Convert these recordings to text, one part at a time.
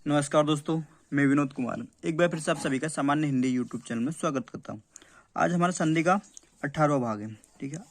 नमस्कार दोस्तों, मैं विनोद कुमार एक बार फिर से आप सभी का सामान्य हिंदी यूट्यूब चैनल में स्वागत करता हूं। आज हमारा संधि का 18वां भाग है। ठीक है,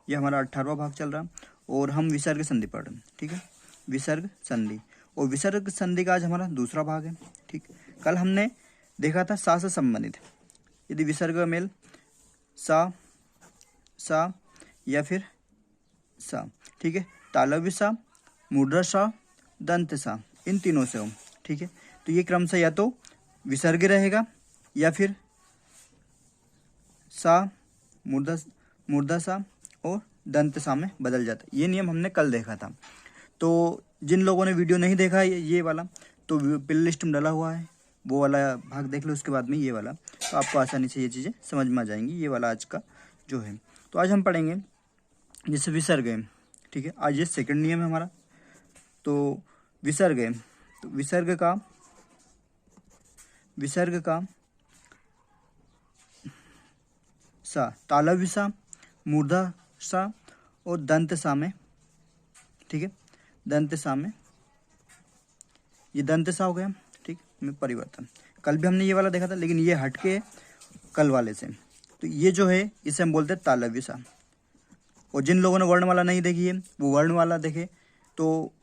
ये हमारा 18वां भाग चल रहा है और हम विसर्ग संधि पढ़ रहे हैं। ठीक है, विसर्ग संधि और विसर्ग संधि का आज हमारा दूसरा भाग है। ठीक, कल हमने देखा था सा से संबंधित, यदि विसर्ग का मेल सा या फिर सा। ठीक है, तालव्य सा, मूर्धा सा, दंत सा, इन तीनों से हो। ठीक है, तो ये क्रम से या तो विसर्ग रहेगा या फिर सा, मूर्धा सा और दंत सा में बदल जाता है। ये नियम हमने कल देखा था। तो जिन लोगों ने वीडियो नहीं देखा है ये वाला, तो प्ले लिस्ट में डाला हुआ है, वो वाला भाग देख लो, उसके बाद में ये वाला, तो आपको आसानी से ये चीज़ें समझ में आ जाएंगी। ये वाला आज का जो है, तो आज हम पढ़ेंगे जैसे विसर्ग है। ठीक है, आज ये सेकंड नियम है हमारा। तो विसर्ग है, तो विसर्ग का सा, तालव्य सा, मूर्धा सा और दंत सा में। ठीक है, दंत सा में, ये दंत सा हो गया। ठीक, में परिवर्तन कल भी हमने ये वाला देखा था, लेकिन ये हट के कल वाले से। तो ये जो है इसे हम बोलते हैं तालव्य सा। और जिन लोगों ने वर्णमाला नहीं देखी है वो वर्णमाला देखे, तो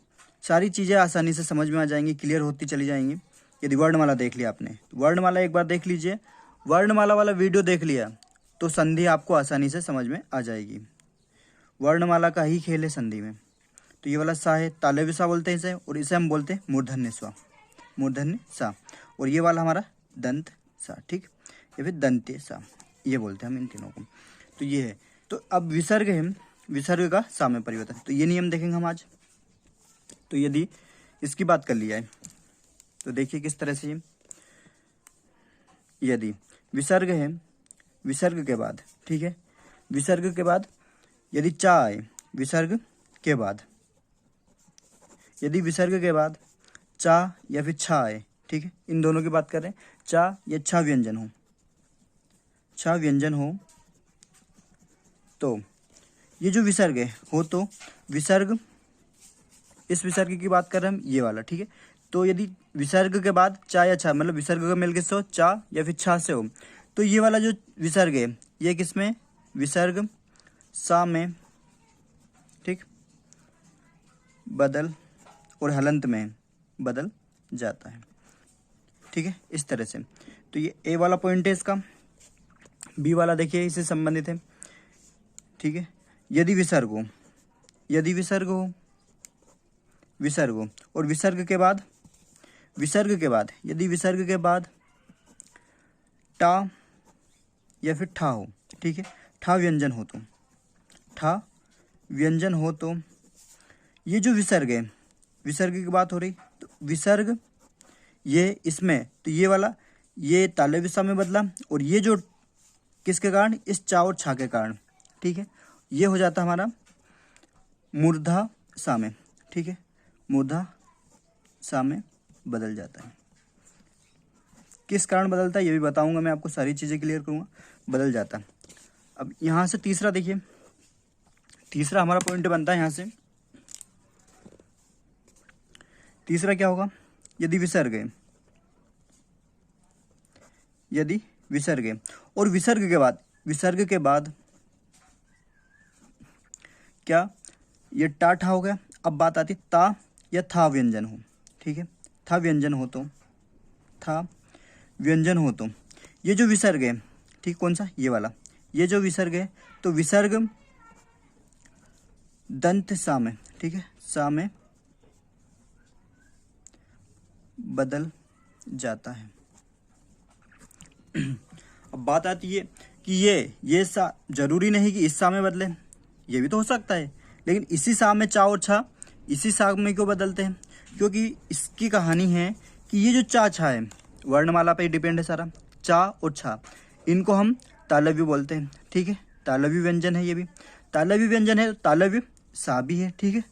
सारी चीज़ें आसानी से समझ में आ जाएंगी, क्लियर होती चली जाएंगी। यदि वर्णमाला देख लिया आपने, तो वर्णमाला एक बार देख लीजिए, वर्णमाला वाला वीडियो देख लिया तो संधि आपको आसानी से समझ में आ जाएगी। वर्णमाला का ही खेल है संधि में। तो ये वाला सा है, तालव्य सा बोलते हैं इसे, और इसे हम बोलते हैं मूर्धन्य सा, मूर्धन्य सा। और ये वाला हमारा दंत सा, ठीक, या फिर दंत्य सा, ये बोलते हैं हम इन तीनों को। तो ये है। तो अब विसर्ग है, विसर्ग का सा में परिवर्तन, तो ये नियम देखेंगे हम आज। तो यदि इसकी बात कर लिया है तो देखिए किस तरह से, यदि विसर्ग है, विसर्ग के बाद, ठीक है, विसर्ग के बाद यदि चा आए, विसर्ग के बाद, यदि विसर्ग के बाद चा या फिर छा आए, ठीक है, इन दोनों की बात करें, चा या छा व्यंजन हो, छा व्यंजन हो, तो ये जो विसर्ग है हो, तो विसर्ग, इस विसर्ग की बात कर रहे हैं हम, ये वाला। ठीक है, तो यदि विसर्ग के बाद चा या छा, मतलब विसर्ग का मेल किससे हो, चा या फिर छा से हो, तो ये वाला जो विसर्ग है ये किस में, विसर्ग सा में, ठीक, बदल और हलंत में बदल जाता है। ठीक है, इस तरह से। तो ये ए वाला पॉइंट है इसका। बी वाला देखिए इससे संबंधित है। ठीक है, यदि विसर्ग हो, यदि विसर्ग हो, विसर्ग हो और विसर्ग के बाद, विसर्ग के बाद, यदि विसर्ग के बाद टा या फिर ठा हो, ठीक है, ठा व्यंजन हो, तो ठा व्यंजन हो, तो ये जो विसर्ग है, विसर्ग की बात हो रही, तो विसर्ग ये इसमें, तो ये वाला ये तालव्य सा में बदला, और ये जो किसके कारण, इस चा और छा के कारण, ठीक है, ये हो जाता हमारा मूर्धा सा में। ठीक है, मूर्धा सा में बदल जाता है। किस कारण बदलता है ये भी बताऊंगा मैं आपको, सारी चीज़ें क्लियर करूंगा, बदल जाता है। अब यहाँ से तीसरा देखिए, तीसरा हमारा पॉइंट बनता है यहाँ से, तीसरा क्या होगा, यदि विसर्ग है, यदि विसर्ग है और विसर्ग के बाद, विसर्ग के बाद क्या, ये टा ठा हो गया। अब बात आती ता या था व्यंजन हो, ठीक है, था व्यंजन हो, तो था व्यंजन हो, तो ये जो विसर्ग है, ठीक, कौन सा, ये वाला, ये जो विसर्ग है, तो विसर्ग दंत सा में, ठीक है, सा में बदल जाता है। अब बात आती है कि ये सा जरूरी नहीं कि इस सा में बदले, ये भी तो हो सकता है, लेकिन इसी सा में चा और छा, इसी सा में क्यों बदलते हैं, क्योंकि इसकी कहानी है कि ये जो चा छा है वर्णमाला पे डिपेंड है सारा, चा और छा, इनको हम तालव्य बोलते हैं। ठीक है, तालव्य व्यंजन है, ये भी तालव्य व्यंजन है, तालव्य सा भी है। ठीक है,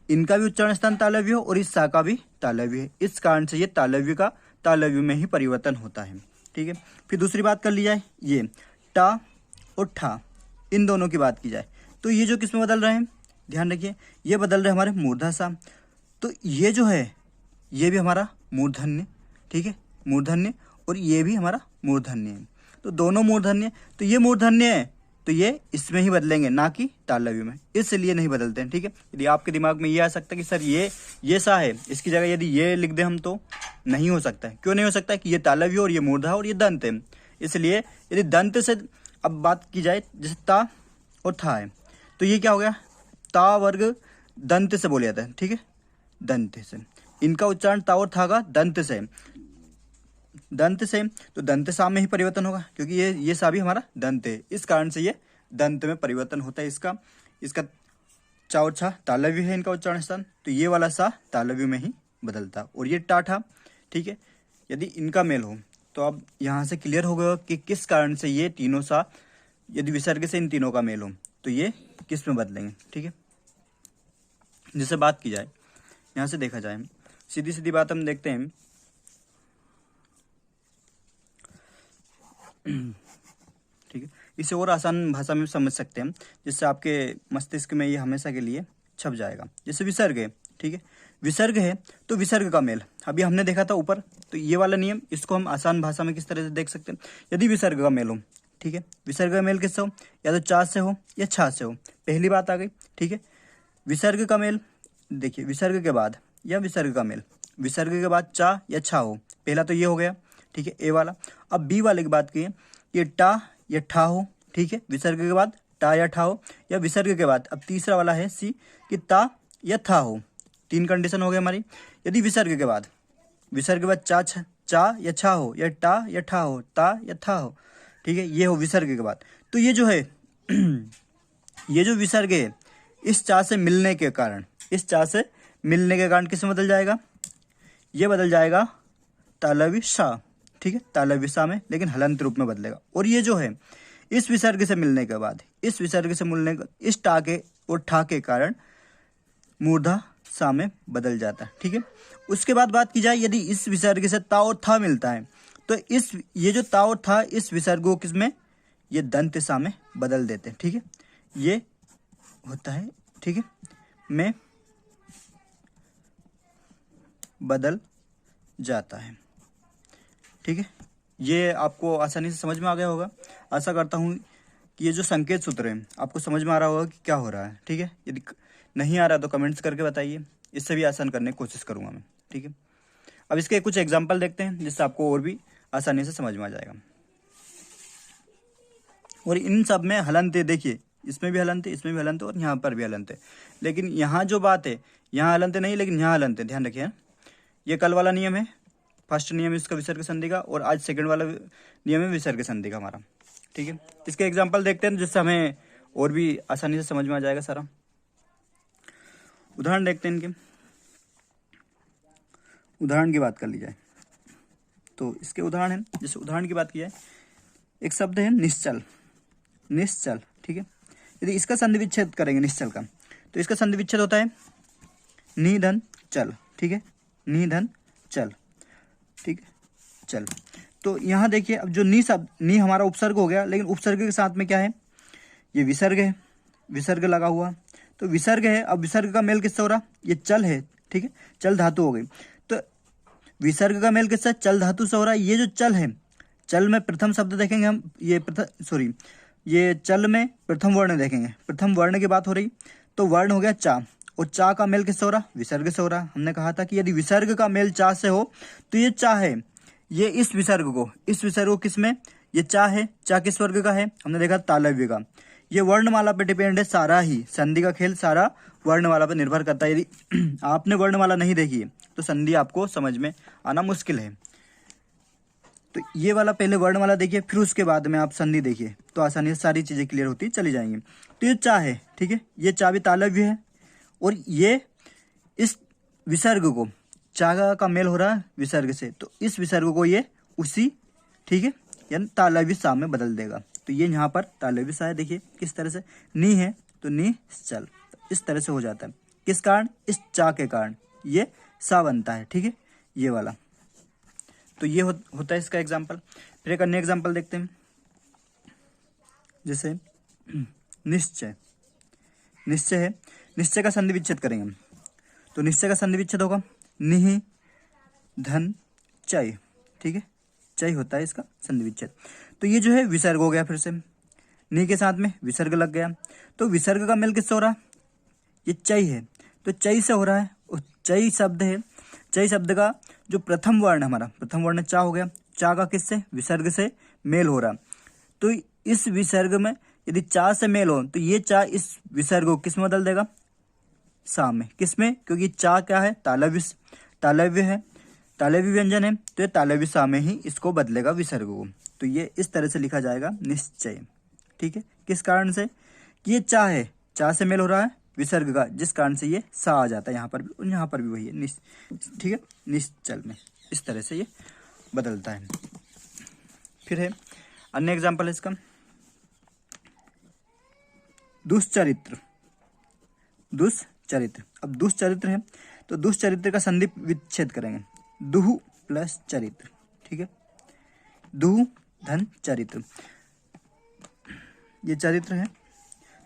इनका भी उच्चारण स्थान तालव्य हो और इस सा का भी तालव्य है, इस कारण से ये तालव्य का तालव्य में ही परिवर्तन होता है। ठीक है, फिर दूसरी बात कर ली जाए, ये टा और ठा, इन दोनों की बात की जाए, तो ये जो किस में बदल रहे हैं, ध्यान रखिए, ये बदल रहे हमारे मूर्धा सा। तो ये जो है ये भी हमारा मूर्धन्य, ठीक है, मूर्धन्य, और ये भी हमारा मूर्धन्य है। तो दोनों मूर्धन्य, तो ये मूर्धन्य है तो ये इसमें ही बदलेंगे, ना कि तालव्य में, इसलिए नहीं बदलते हैं, ठीक है। यदि आपके दिमाग में ये आ सकता है कि सर ये सा है, इसकी जगह यदि ये लिख दें हम तो नहीं हो सकता है। क्यों नहीं हो सकता है कि ये तालव्य और ये मूर्धा और ये दंत है, इसलिए यदि दंत से अब बात की जाए, जैसे ता और था है, तो ये क्या हो गया, ता वर्ग दंत से बोला जाता है, ठीक है, दंत से। इनका उच्चारण ता और था का दंत से, दंत से, तो दंत सा में ही परिवर्तन होगा, क्योंकि ये सा भी हमारा दंत है, इस कारण से ये दंत में परिवर्तन होता है। इसका चा और छा तालव्य है इनका उच्चारण स्थान, तो ये वाला सा तालव्य में ही बदलता, और ये टा था, ठीक है। यदि इनका मेल हो तो अब यहाँ से क्लियर हो गया कि किस कारण से ये तीनों सा, यदि विसर्ग से इन तीनों का मेल हो तो ये किस में बदलेंगे, ठीक है। जिससे बात की जाए, यहाँ से देखा जाए, सीधी सीधी बात हम देखते हैं, ठीक है। इसे और आसान भाषा में समझ सकते हैं, जिससे आपके मस्तिष्क में ये हमेशा के लिए छप जाएगा। जैसे विसर्ग है, ठीक है, विसर्ग है तो विसर्ग का मेल, अभी हमने देखा था ऊपर, तो ये वाला नियम, इसको हम आसान भाषा में किस तरह से देख सकते हैं। यदि विसर्ग का मेल हो, ठीक है, विसर्ग का मेल किससे हो, या तो चा से हो या छा से हो, पहली बात आ गई, ठीक है। विसर्ग का मेल देखिए, विसर्ग के बाद या विसर्ग का मेल, विसर्ग के बाद चा या छा हो, पहला तो ये हो गया, ठीक है, ए वाला। अब बी वाले की बात की, ये टा या ठा हो, ठीक है, विसर्ग के बाद टा या ठा हो, या विसर्ग के बाद अब तीसरा वाला है सी, कि ता या था हो, तीन कंडीशन हो गई हमारी। यदि विसर्ग के बाद चा या छा हो, या टा या ठा हो, ता या था हो, ठीक है, ये हो विसर्ग के बाद, तो ये जो है ये जो विसर्ग है, इस चा से मिलने के कारण, इस चा से मिलने के कारण किस में बदल जाएगा, ये बदल जाएगा तालव्य सा, ठीक है, तालव्य सा में, लेकिन हलंत रूप में बदलेगा। और ये जो है इस विसर्ग से मिलने के बाद, इस विसर्ग से मिलने इस टा के और ठा के कारण मूर्धा सा में बदल जाता है, ठीक है। उसके बाद बात की जाए, यदि इस विसर्ग से ता और था मिलता है तो ये जो ता और था, इस विसर्ग को किसमें, ये दंत सा में बदल देते हैं, ठीक है, ये होता है, ठीक है, में बदल जाता है, ठीक है। ये आपको आसानी से समझ में आ गया होगा। आशा करता हूँ कि ये जो संकेत सूत्र है आपको समझ में आ रहा होगा कि क्या हो रहा है, ठीक है। यदि नहीं आ रहा तो कमेंट्स करके बताइए, इससे भी आसान करने की कोशिश करूँगा मैं, ठीक है। अब इसके कुछ एग्जाम्पल देखते हैं, जिससे आपको और भी आसानी से समझ में आ जाएगा। और इन सब में हलंत है, देखिए इसमें भी हलंत है, इसमें भी हलंत है, और यहाँ पर भी हलंत है, लेकिन यहाँ जो बात है, यहाँ हलंत नहीं, लेकिन यहाँ हलंत है, ध्यान रखिए। ये कल वाला नियम है, फर्स्ट नियम है इसका विसर्ग संधि का, और आज सेकंड वाला नियम है विसर्ग संधि का हमारा, ठीक है। इसके एग्जाम्पल देखते हैं, जिससे हमें और भी आसानी से समझ में आ जाएगा सारा। उदाहरण देखते हैं इनके, उदाहरण की बात कर ली जाए तो इसके उदाहरण है, जैसे उदाहरण की बात की जाए, एक शब्द है निश्चल, निश्चल, ठीक है। यदि इसका संधि विच्छेद करेंगे निश्चल का, तो इसका संधि विच्छेद होता है निधन चल, ठीक है, निधन चल, ठीक है, चल। तो यहाँ देखिए, अब जो नी शब्द, नी हमारा उपसर्ग हो गया, लेकिन उपसर्ग के साथ में क्या है, ये विसर्ग है, विसर्ग लगा हुआ, तो विसर्ग है। अब विसर्ग का मेल किससे हो रहा, ये चल है, ठीक है, चल धातु हो गई, तो विसर्ग का मेल किससे, चल धातु से हो रहा है। ये जो चल है, चल में प्रथम शब्द देखेंगे हम, ये चल में प्रथम वर्ण देखेंगे, प्रथम वर्ण की बात हो रही, तो वर्ण हो गया चा, और चा का मेल किससे हो रहा, विसर्ग से हो रहा। हमने कहा था कि यदि विसर्ग का मेल चा से हो तो ये चा है, ये इस विसर्ग को किस में, ये चा है, चा किस वर्ग का है, हमने देखा तालव्य का। ये वर्णमाला पे डिपेंड है सारा ही, संधि का खेल सारा वर्णमाला पे निर्भर करता है। यदि आपने वर्णमाला नहीं देखी है तो संधि आपको समझ में आना मुश्किल है। तो ये वाला पहले वर्णमाला देखिए, फिर उसके बाद में आप संधि देखिए, तो आसानी से सारी चीजें क्लियर होती चली जाएंगी। तो ये चा है, ठीक है, ये चा भी तालव्य है, और ये इस विसर्ग को, चा का मेल हो रहा है विसर्ग से, तो इस विसर्ग को ये उसी, ठीक है, यानी तालव्य सा में बदल देगा। तो ये यहाँ पर तालव्य सा है, देखिए किस तरह से, नी है तो नी चल, इस तरह से हो जाता है, किस कारण, इस चा के कारण ये सा बनता है, ठीक है, ये वाला। तो ये होता है इसका एग्जाम्पल। फिर एक अन्य एग्जाम्पल देखते हैं, जैसे निश्चय, निश्चय है, निश्चय का संधि विच्छेद करेंगे हम, तो निश्चय का संधि विच्छेद होगा निहि धन चय, ठीक है, चय होता है इसका संधि विच्छेद। तो ये जो है विसर्ग हो गया, फिर से नी के साथ में विसर्ग लग गया। तो विसर्ग का मेल किससे हो रहा है? ये चय है, तो चय से हो रहा है। और चय शब्द है, चय शब्द का जो प्रथम वर्ण हमारा, प्रथम वर्ण चा हो गया। चा का किससे? विसर्ग से मेल हो रहा। तो इस विसर्ग में यदि चा से मेल हो तो ये चा इस विसर्ग को किस में बदल देगा? सा में। किस में? क्योंकि चा क्या है? तालव्य, तालव्य है, तालव्य व्यंजन है, तो ये तालव्य सा में ही इसको बदलेगा विसर्ग को। तो ये इस तरह से लिखा जाएगा निश्चय, ठीक है। किस कारण से? कि ये चा है, चा से मेल हो रहा है विसर्ग का, जिस कारण से ये सा आ जाता है यहाँ पर भी, और यहाँ पर भी वही है, ठीक है, निश्चल में इस तरह से ये बदलता है। फिर है अन्य एग्जाम्पल है इसका, दुष्चरित्र। दुष्चरित्र, अब दुष्चरित्र है तो दुष्चरित्र का संधि विच्छेद करेंगे, दुहु प्लस चरित्र, ठीक है, दुहु धन चरित्र, ये चरित्र है।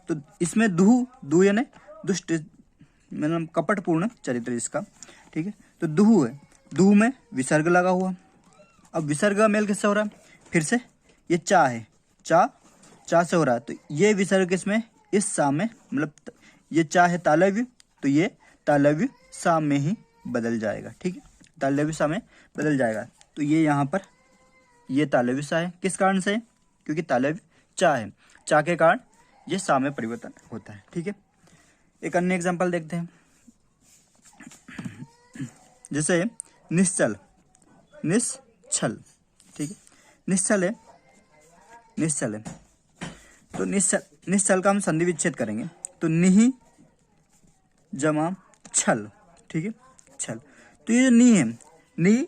तो इसमें दुहु, दु यानी दुष्ट, मतलब कपटपूर्ण चरित्र इसका, ठीक है। तो दुहु है, दुहु में विसर्ग लगा हुआ। अब विसर्ग का मेल किससे हो रहा है? फिर से ये चा है, चा, चा से हो रहा है, तो ये विसर्ग किसमें? इस सा में, मतलब ये चा है तालव्य, तो ये तालव्य सा में ही बदल जाएगा, ठीक है, तालव्य सा में बदल जाएगा। तो ये यहाँ पर ये तालव्य सा है, किस कारण से? क्योंकि तालव्य चा है, चा के कारण ये सा में परिवर्तन होता है, ठीक है। एक अन्य एग्जांपल देखते हैं, जैसे निश्चल, निश्चल, ठीक है, निश्चल है, निश्चल है, तो निश्चल का हम संधि विच्छेद करेंगे, तो निहि जमा छल, ठीक है, छल। तो ये जो नी है, नी,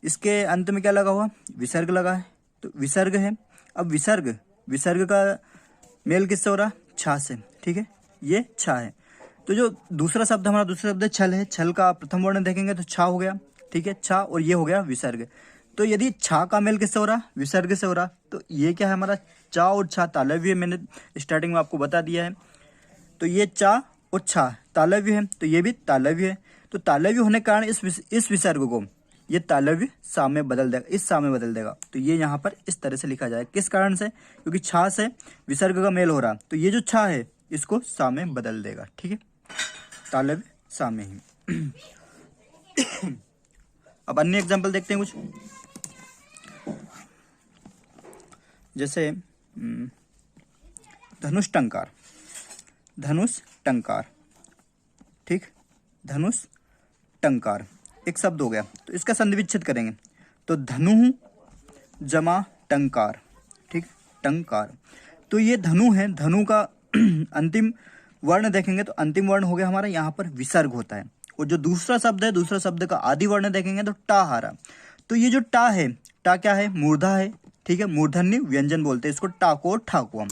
इसके अंत में क्या लगा हुआ? विसर्ग लगा है, तो विसर्ग है। अब विसर्ग, विसर्ग का मेल किससे हो रहा? छा से, ठीक है, ये छा है। तो जो दूसरा शब्द हमारा, दूसरा शब्द छल है, छल का प्रथम वर्ण देखेंगे तो छा हो गया, ठीक है, छा, और ये हो गया विसर्ग। तो यदि छा का मेल किससे हो रहा? विसर्ग से हो रहा, तो ये क्या है हमारा? चा और छा तालव्य, मैंने स्टार्टिंग में आपको बता दिया है। तो ये चा और छा तालव्य है, तो ये भी तालव्य है। तो तालव्य होने के कारण इस विसर्ग को ये तालव्य सा में बदल देगा, इस सा में बदल देगा। तो ये यहाँ पर इस तरह से लिखा जाएगा, किस कारण से? क्योंकि छा से विसर्ग का मेल हो रहा, तो ये जो छा है इसको सा में बदल देगा, ठीक है, तालव्य सा में ही। अब अन्य एग्जांपल देखते हैं कुछ, जैसे धनुष टंकार, धनुष टंकार, ठीक, धनुष टंकार एक शब्द हो गया, तो इसका संधि विच्छेद करेंगे, तो धनु जमा टंकार, ठीक, टंकार। तो ये धनु है, धनु का अंतिम वर्ण देखेंगे तो अंतिम वर्ण हो गया हमारा, यहाँ पर विसर्ग होता है। और जो दूसरा शब्द है, दूसरा शब्द का आदि वर्ण देखेंगे तो टा हारा। तो ये जो टा है, टा क्या है? मूर्धा है, ठीक है, मूर्धन्य व्यंजन बोलते हैं इसको, टा को, ठा को हम।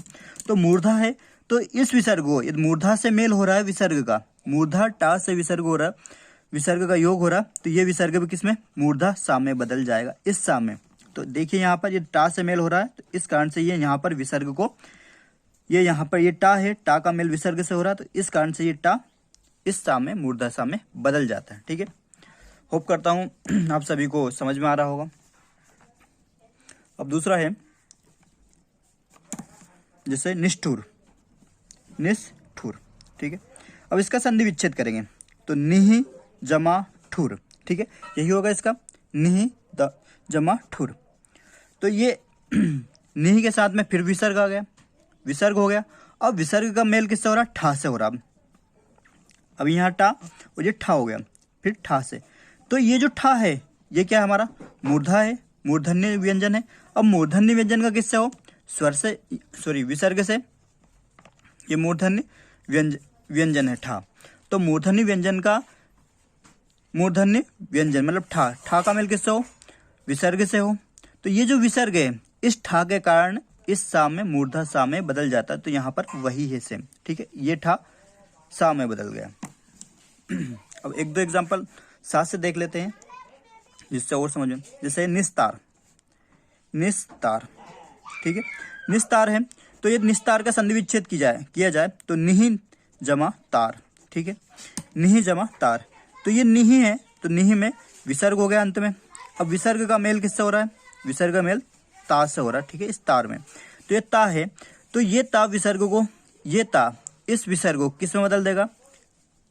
तो मूर्धा है, तो इस विसर्ग को, मूर्धा से मेल हो रहा है विसर्ग का, मूर्धा टा से विसर्ग हो रहा है, विसर्ग का योग हो रहा, तो ये विसर्ग भी किसमें? मूर्धा सा में बदल जाएगा, इस सा में। तो देखिए यहाँ पर ये टा से मेल हो रहा है, तो इस कारण से ये यहाँ पर विसर्ग को, ये यहाँ पर ये टा है, टा का मेल विसर्ग से हो रहा है, तो इस कारण से ये टा इस सा में, मूर्धा सा में बदल जाता है, ठीक है। होप करता हूँ आप सभी को समझ में आ रहा होगा। अब दूसरा है जैसे निष्ठुर, निष्ठुर, ठीक है। अब इसका संधि विच्छेद करेंगे, तो निहि जमा ठुर, ठीक है, यही होगा इसका, निहि जमा ठुर। तो ये निहि के साथ में फिर विसर्ग आ गया, विसर्ग हो गया। अब विसर्ग का मेल किससे हो रहा? ठा से हो रहा। अब यहाँ टा और ये ठा हो गया, फिर ठा से। तो ये जो ठा है ये क्या है हमारा? मूर्धा है, मूर्धन्य व्यंजन है। अब मूर्धन्य व्यंजन का किससे हो? स्वर से, सॉरी विसर्ग से। ये मूर्धन्य व्यंजन है ठा। तो मूर्धन्य व्यंजन का, मूर्धन्य व्यंजन मतलब ठा, ठा का मेल किससे हो? विसर्ग से हो। तो ये जो विसर्ग है इस ठा के कारण इस सा में, मूर्धा सा में बदल जाता है। तो यहाँ पर वही है सेम, ठीक है, ये ठा सा में बदल गया। अब एक दो एग्जांपल साथ से देख लेते हैं जिससे और समझ में। जैसे निस्तार, निस्तार, ठीक है, निस्तार है। तो ये निस्तार का संधि विच्छेद किया जाए तो निहि जमा तार, ठीक है, निहि जमा तार। तो ये निहि है, तो निहि में विसर्ग हो गया अंत में। अब विसर्ग का मेल किससे हो रहा है? विसर्ग का मेल ता से हो रहा है, ठीक है, इस तार में। तो ये ता है, तो ये ता विसर्ग को, ये ता इस विसर्ग को किस में बदल देगा?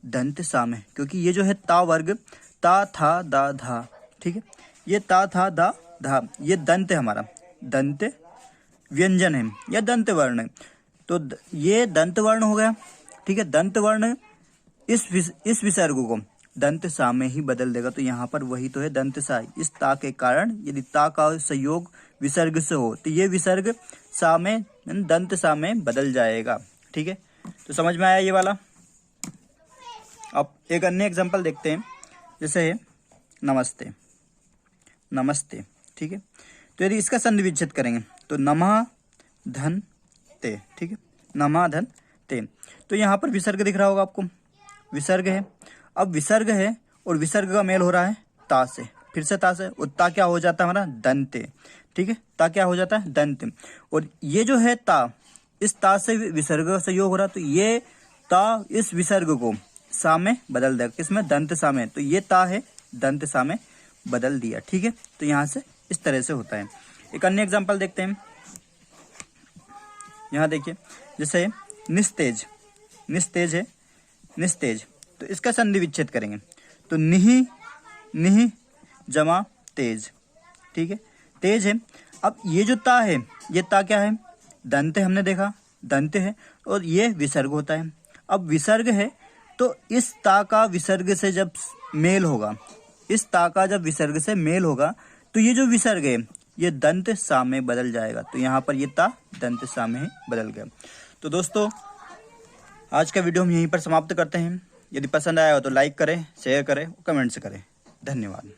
दंत सा में, क्योंकि ये जो है ता वर्ग, ता था दा धा, ठीक है, ये ता था दा धा, ये दंत है हमारा, दंत व्यंजन है या दंत वर्ण है। तो ये दंत वर्ण हो गया, ठीक है। दंत वर्ण इस विसर्ग को दंत सा में ही बदल देगा। तो यहाँ पर वही तो है दंत सा। इस ता के कारण यदि ता का संयोग विसर्ग से हो तो ये विसर्ग सा में, दंत सा में बदल जाएगा, ठीक है। तो समझ में आया ये वाला। अब एक अन्य एग्जांपल देखते हैं, जैसे है नमस्ते, नमस्ते, ठीक है। तो यदि इसका संधि विच्छेद करेंगे तो नमः धन ते, ठीक है, नमः धन ते। तो यहाँ पर विसर्ग दिख रहा होगा आपको, विसर्ग है। अब विसर्ग है और विसर्ग का मेल हो रहा है ता से, फिर से ता से, और ता क्या हो जाता है हमारा? दंते, ठीक है, ता क्या हो जाता है? दंत। और ये जो है ता, इस ता से विसर्ग का संयोग हो रहा, तो ये ता इस विसर्ग को सा में बदल देगा, किसमें? दंत सा में। तो ये ता है, दंत सा में बदल दिया, ठीक है। तो यहाँ से इस तरह से होता है। एक अन्य एग्जांपल देखते हैं, यहाँ देखिए, जैसे निस्तेज, निस्तेज है, निस्तेज। तो इसका संधि विच्छेद करेंगे तो निहि, निहि जमा तेज, ठीक है, तेज है। अब ये जो ता है, ये ता क्या है? दंत है, हमने देखा दंत है, और ये विसर्ग होता है। अब विसर्ग है तो इस ता का विसर्ग से जब मेल होगा, इस ता का जब विसर्ग से मेल होगा तो ये जो विसर्ग है ये दंत सा में बदल जाएगा। तो यहाँ पर ये ता दंत सा में बदल गया। तो दोस्तों आज का वीडियो हम यहीं पर समाप्त करते हैं। यदि पसंद आया हो तो लाइक करें, शेयर करें और कमेंट्स करें। धन्यवाद।